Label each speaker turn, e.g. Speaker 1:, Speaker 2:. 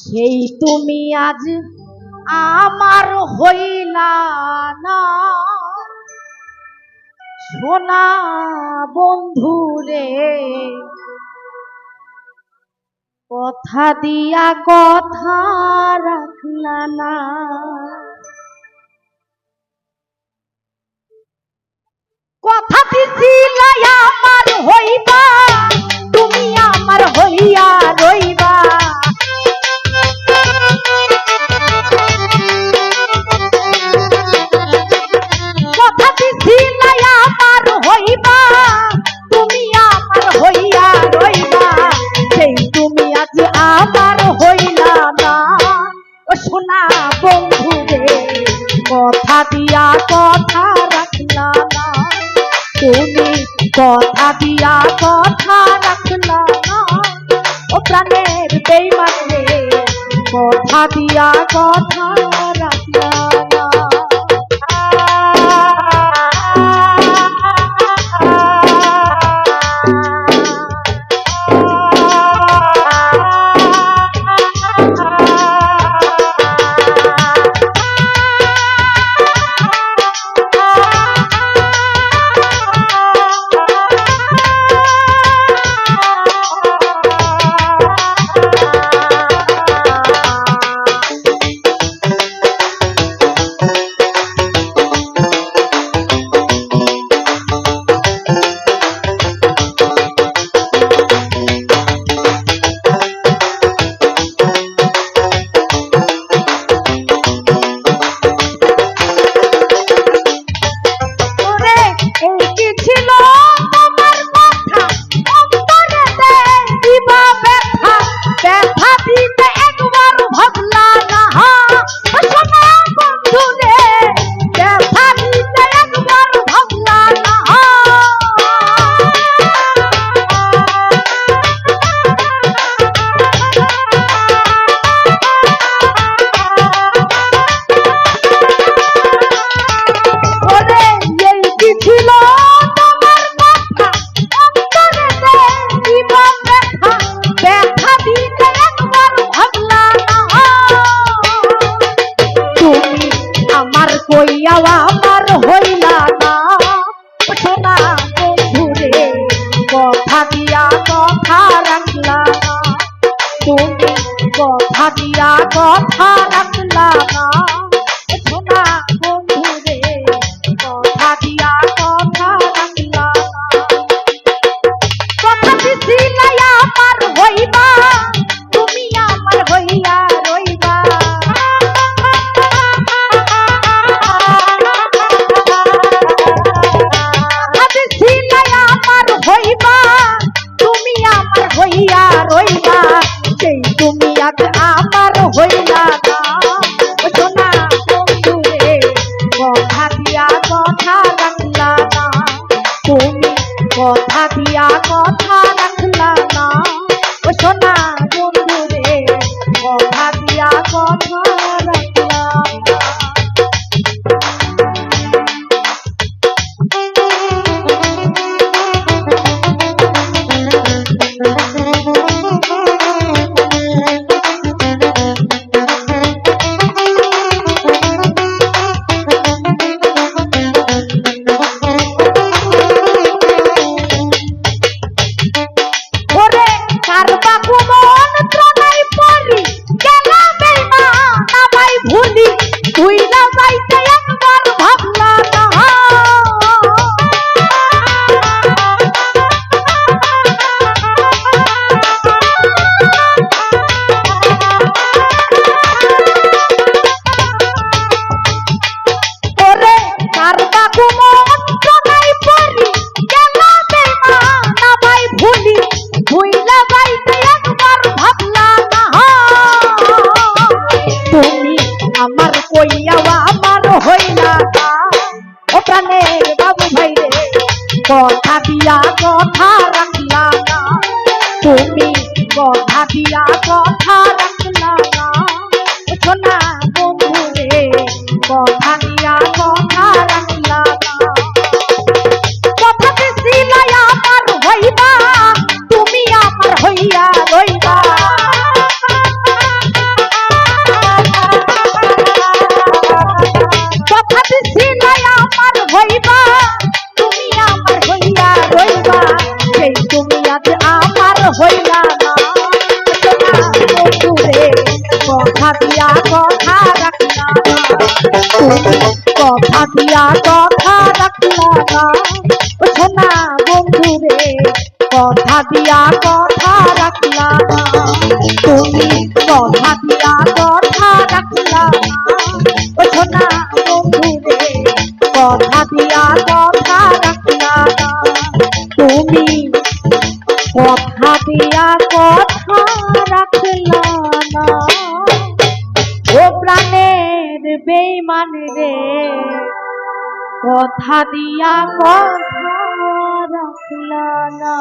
Speaker 1: সেই তুমি আজ আমার হইলা না সোনা বন্ধু রে, কথা দিয়া কথা রাখলা না। কথা দিছিলা আমার হইবা, তুমি আমার হইয়া রইবা। কথা দিছিলা আমার হইবা, তুমি আমার হইয়া রইবা। সেই তুমি আজ আমার হইলা না ও সোনা বন্ধু রে, কথা দিয়া কথা রাখলা না। তুমি কথা দিয়া কথা রাখলা না ও প্রাণের বেঈমান রে, কথা দিয়া কথা রাখলা না। আমার হইলা না সোনা বন্ধু রে, কথা দিয়া কথা রাখলা না। তুমি কথা দিয়া কথা রাখলা না সোনা বন্ধু রে, কথা দিয়া কথা রাখলা না। কথা দিছিলা আমার হইবা, তুমি আমার হইয়া রইবা। হইয়া রইবা, সেই তুমি আজ আমার হইলা না সোনা বন্ধু রে, কথা দিয়া কথা রাখলা না। তুমি কথা দিয়া কথা রাখলা না সোনা বন্ধু রে, কথা দিয়া কথা রাখলা না। আমার কইয়াও আমার হইলা না ও প্রাণের বাবু ভাই রে, কথা দিয়া কথা রাখলা না। তুমি কথা দিয়া কথা রাখলা না সোনা বন্ধু রে, কথা দিয়া কথা রাখলা না। কথা দিছিলা আমার হইবা, তুমি আমার হইয়া রইবা। বন্ধু রে কথা দিয়া কথা রাখলা না তুমি কথা দিয়া কথা রাখলা না ও সোনা বন্ধু রে কথা দিয়া কথা রাখলা না তুমি কথা দিয়া কথা রাখলা না ও সোনা বন্ধু রে কথা দিয়া কথা রাখলা না তুমি কথা দিয়া কথা রাখলা না ও প্রাণের বেঈমান রে কথা দিয়া কথা রাখলা না।